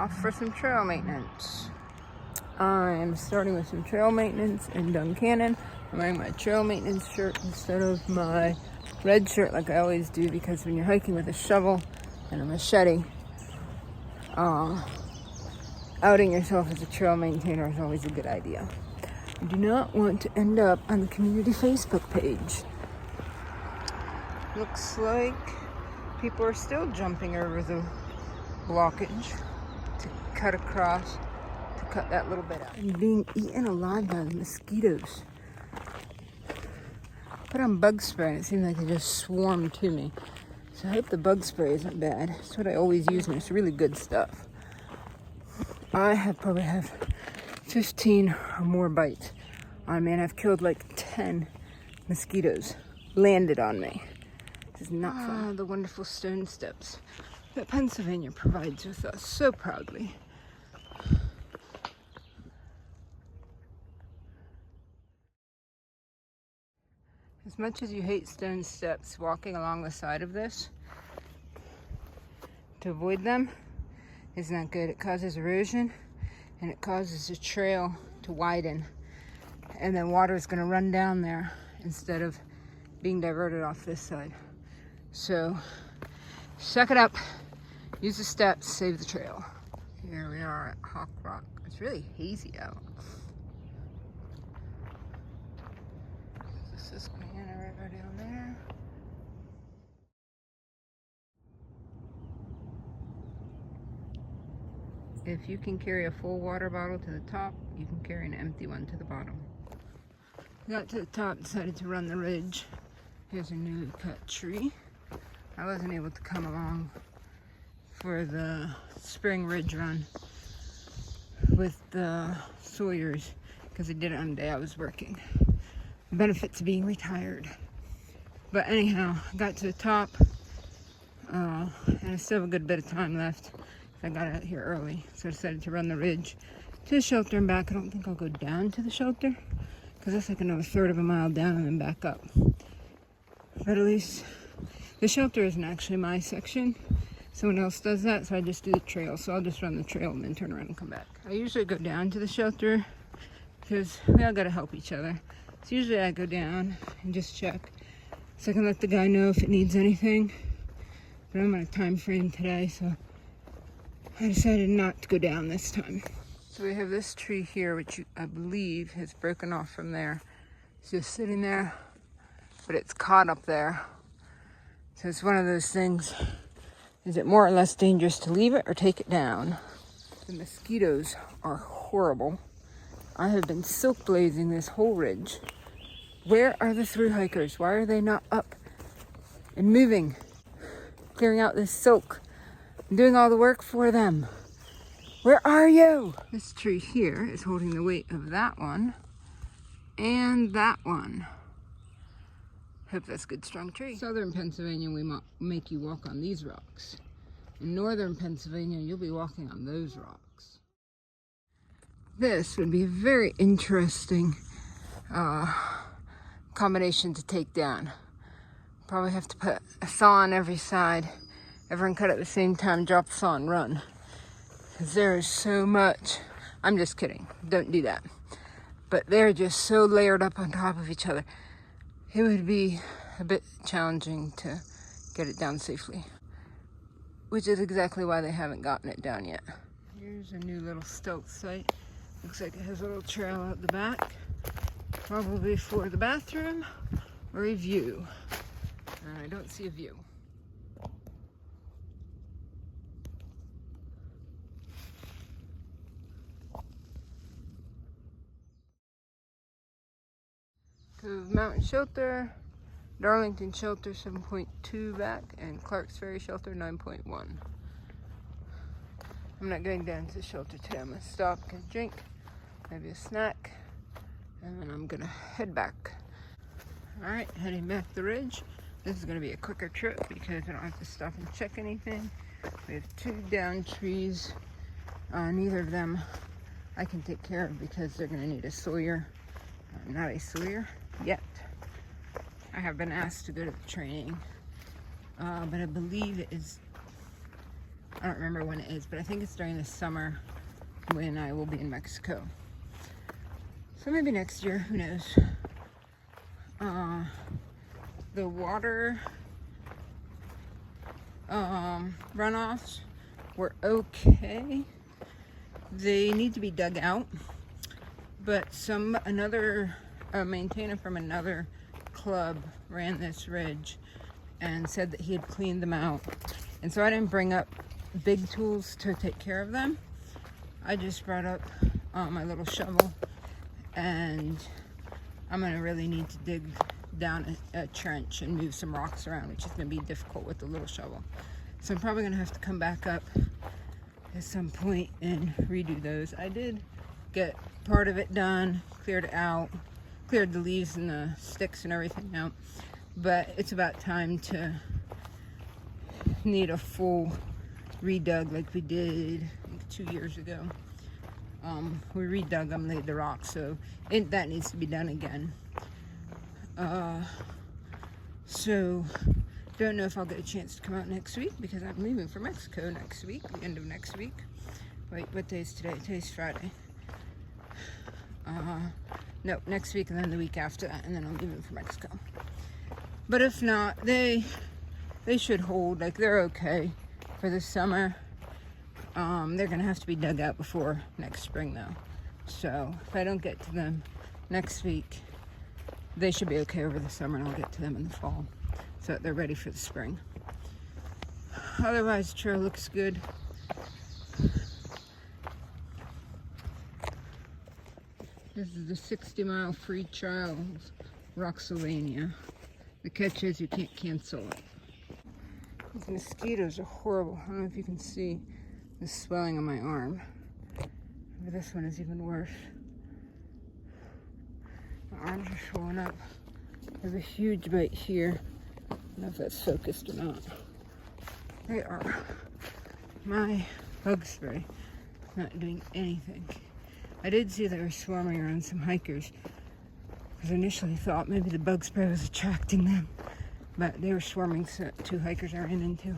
off for some trail maintenance. I'm starting with some trail maintenance in Duncannon. I'm wearing my trail maintenance shirt instead of my red shirt like I always do, because when you're hiking with a shovel and a machete, outing yourself as a trail maintainer is always a good idea. You do not want to end up on the community Facebook page. Looks like people are still jumping over the blockage to cut across, to cut that little bit out. I'm being eaten alive by the mosquitoes. Put on bug spray and it seemed like they just swarmed to me. So I hope the bug spray isn't bad. It's what I always use and it's really good stuff. I probably have 15 or more bites on me, and I've killed like 10 mosquitoes landed on me. This is not fun. The wonderful stone steps that Pennsylvania provides with us so proudly. As much as you hate stone steps, walking along the side of this to avoid them is not good. It causes erosion and it causes the trail to widen, and then water is going to run down there instead of being diverted off this side. So suck it up, use the steps, save the trail. Here we are at Hawk Rock. It's really hazy out. This is Susquehanna River down there. If you can carry a full water bottle to the top, you can carry an empty one to the bottom. Got to the top, decided to run the ridge. Here's a newly cut tree. I wasn't able to come along for the spring ridge run with the Sawyers because I did it on the day I was working. The benefits of being retired. But anyhow, I got to the top, and I still have a good bit of time left. I got out here early, so I decided to run the ridge to the shelter and back. I don't think I'll go down to the shelter, because that's like another third of a mile down and then back up. But at least the shelter isn't actually my section. Someone else does that, so I just do the trail. So I'll just run the trail and then turn around and come back. I usually go down to the shelter because we all gotta help each other. So usually I go down and just check, so I can let the guy know if it needs anything. But I'm on a time frame today, so I decided not to go down this time. So we have this tree here, which I believe has broken off from there. It's just sitting there, but it's caught up there. So it's one of those things. Is it more or less dangerous to leave it or take it down? The mosquitoes are horrible. I have been silk blazing this whole ridge. Where are the through hikers? Why are they not up and moving, clearing out this silk? I'm doing all the work for them. Where are you? This tree here is holding the weight of that one and that one. Hope that's a good strong tree. Southern Pennsylvania, we make you walk on these rocks. In northern Pennsylvania, you'll be walking on those rocks. This would be a very interesting combination to take down. Probably have to put a saw on every side. Everyone cut at the same time, drop the saw and run. Because there is so much. I'm just kidding. Don't do that. But they're just so layered up on top of each other. It would be a bit challenging to get it down safely. Which is exactly why they haven't gotten it down yet. Here's a new little stealth site. Looks like it has a little trail out the back. Probably for the bathroom or a view. I don't see a view. Cove Mountain Shelter, Darlington Shelter 7.2 back, and Clark's Ferry Shelter 9.1. I'm not going down to the shelter today. I'm going to stop, get a drink, maybe a snack, and then I'm going to head back. Alright, heading back the ridge. This is going to be a quicker trip because I don't have to stop and check anything. We have 2 down trees. Neither of them I can take care of because they're going to need a Sawyer. Not a Sawyer yet. I have been asked to go to the training, but I believe it is I don't remember when it is, but I think it's during the summer when I will be in Mexico. So maybe next year, who knows. The water runoffs were okay. They need to be dug out, but another maintainer from another club ran this ridge and said that he had cleaned them out. And so I didn't bring up big tools to take care of them. I just brought up my little shovel, and I'm gonna really need to dig down a trench and move some rocks around, which is gonna be difficult with the little shovel. So I'm probably gonna have to come back up at some point and redo those. I did get part of it done, cleared the leaves and the sticks and everything out, but it's about time to need a full redug like we did like 2 years ago. We redug them, laid the rocks, so that needs to be done again. So don't know if I'll get a chance to come out next week because I'm leaving for Mexico next week, the end of next week. Wait, what day is today? Today's Friday. No, next week and then the week after that, and then I'm leaving for Mexico. But if not, they should hold, like they're okay for this summer. They're gonna have to be dug out before next spring though. So if I don't get to them next week, they should be okay over the summer, and I'll get to them in the fall so that they're ready for the spring. Otherwise, the trail looks good. This is the 60-mile free trial of Roxylvania. The catch is you can't cancel it. These mosquitoes are horrible. I don't know if you can see the swelling on my arm. But this one is even worse. My arms are swollen up. There's a huge bite here. I don't know if that's focused or not. They are. My bug spray is not doing anything. I did see they were swarming around some hikers, because I initially thought maybe the bug spray was attracting them, but they were swarming 2 hikers I ran into.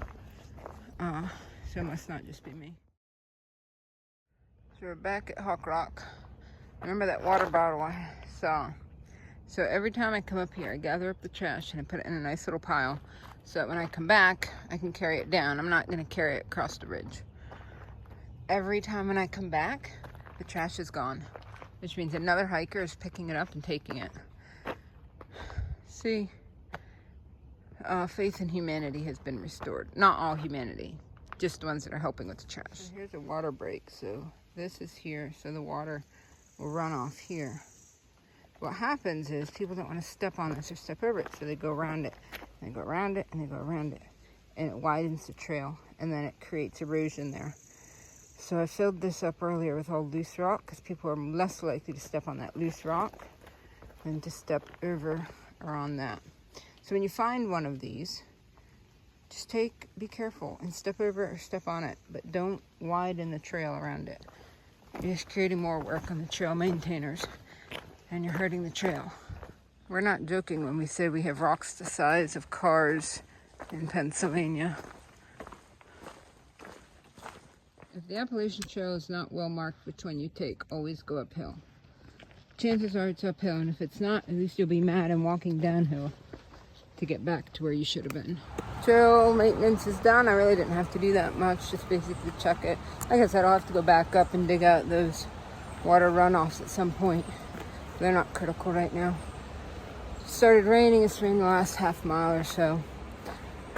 So it must not just be me. So we're back at Hawk Rock. Remember that water bottle I saw? So every time I come up here, I gather up the trash and I put it in a nice little pile so that when I come back, I can carry it down. I'm not gonna carry it across the ridge. Every time when I come back, the trash is gone, which means another hiker is picking it up and taking it. See, faith in humanity has been restored. Not all humanity, just the ones that are helping with the trash. So here's a water break. So this is here, so the water will run off here. What happens is people don't want to step on this or step over it, so they go around it, and they go around it, and they go around it, and it widens the trail, and then it creates erosion there. So I filled this up earlier with all loose rock because people are less likely to step on that loose rock than to step over or on that. So when you find one of these, just be careful and step over or step on it, but don't widen the trail around it. You're just creating more work on the trail maintainers, and you're hurting the trail. We're not joking when we say we have rocks the size of cars in Pennsylvania. If the Appalachian Trail is not well marked, which one you take, always go uphill. Chances are it's uphill, and if it's not, at least you'll be mad and walking downhill to get back to where you should have been. Trail maintenance is done. I really didn't have to do that much, just basically check it. Like I said, I'll have to go back up and dig out those water runoffs at some point. They're not critical right now. It started raining. It's rained the last half mile or so.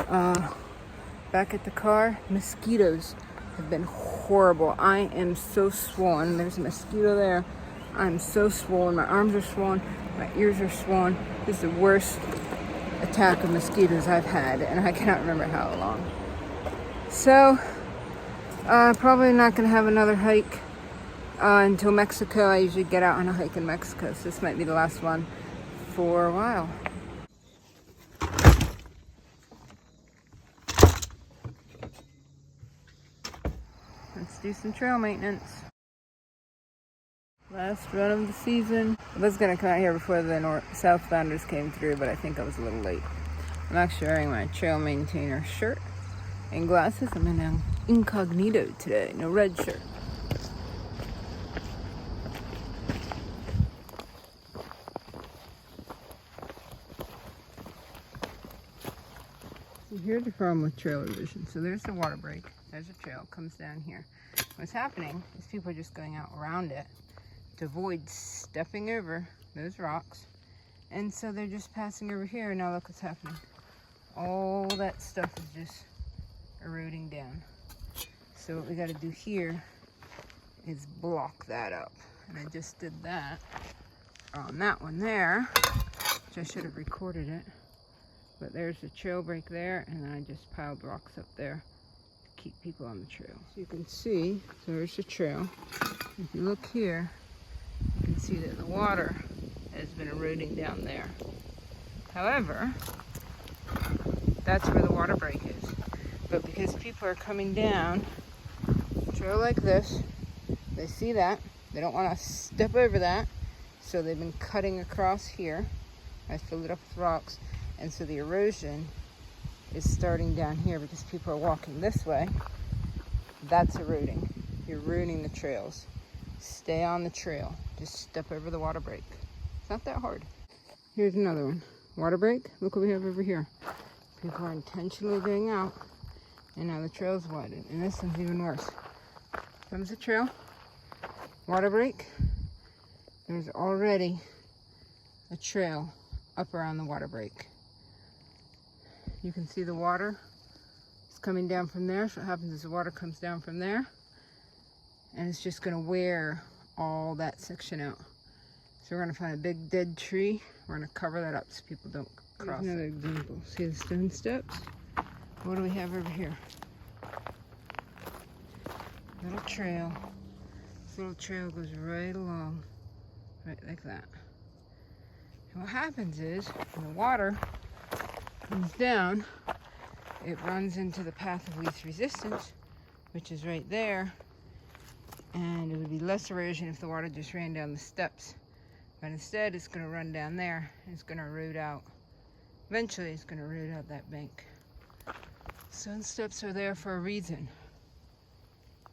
Back at the car, mosquitoes have been horrible. I am so swollen. There's a mosquito there. I'm so swollen. My arms are swollen. My ears are swollen. This is the worst attack of mosquitoes I've had, and I cannot remember how long. So, probably not going to have another hike until Mexico. I usually get out on a hike in Mexico, so this might be the last one for a while. Let's do some trail maintenance. Last run of the season. I was going to come out here before the southbounders came through, but I think I was a little late. I'm actually wearing my trail maintainer shirt and glasses. I'm in incognito today, no red shirt. So here's the problem with trail erosion. So there's the water break. There's a trail, comes down here. What's happening is people are just going out around it to avoid stepping over those rocks. And so they're just passing over here, and now look what's happening. All that stuff is just eroding down. So what we got to do here is block that up. And I just did that on that one there, which I should have recorded it. But there's a trail break there, and then I just piled rocks up there to keep people on the trail. So you can see, so there's the trail. If you look here, you can see that the water has been eroding down there. However, that's where the water break is. But because people are coming down a trail like this, they see that, they don't want to step over that, so they've been cutting across here. I filled it up with rocks, and so the erosion is starting down here because people are walking this way. That's eroding. You're ruining the trails. Stay on the trail. Just step over the water break. It's not that hard. Here's another one. Water break. Look what we have over here. People are intentionally going out, and now the trail's widened. And this one's even worse. Comes the trail. Water break. There's already a trail up around the water break. You can see the water is coming down from there. So what happens is the water comes down from there, and it's just going to wear all that section out. So we're going to find a big dead tree. We're going to cover that up so people don't cross. Here's another example. See the stone steps? What do we have over here? Little trail. This little trail goes right along, right like that. And what happens is, when the water comes down, it runs into the path of least resistance, which is right there. And it would be less erosion if the water just ran down the steps. But instead, it's going to run down there, and it's going to erode out. Eventually, it's going to erode out that bank. Stone steps are there for a reason.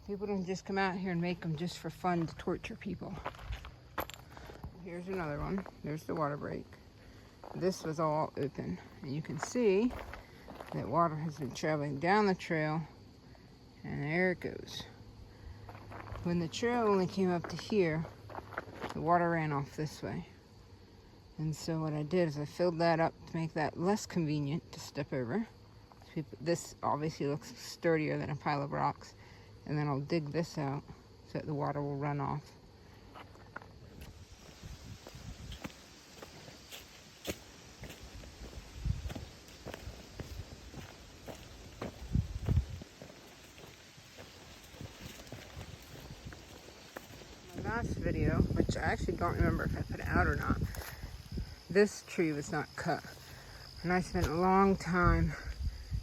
People don't just come out here and make them just for fun to torture people. Here's another one. There's the water break. This was all open. And you can see that water has been traveling down the trail, and there it goes. When the trail only came up to here, the water ran off this way. And so what I did is I filled that up to make that less convenient to step over. This obviously looks sturdier than a pile of rocks. And then I'll dig this out so that the water will run off. Last video, which I actually don't remember if I put it out or not, this tree was not cut, and I spent a long time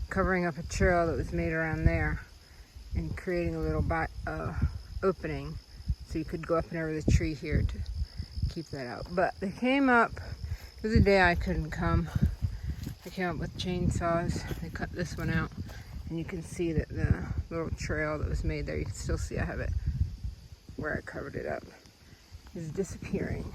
covering up a trail that was made around there and creating a little opening so you could go up and over the tree here to keep that out. But they came up, it was a day I couldn't come. They came up with chainsaws, they cut this one out, and you can see that the little trail that was made there, you can still see I have it where I covered it up, is disappearing.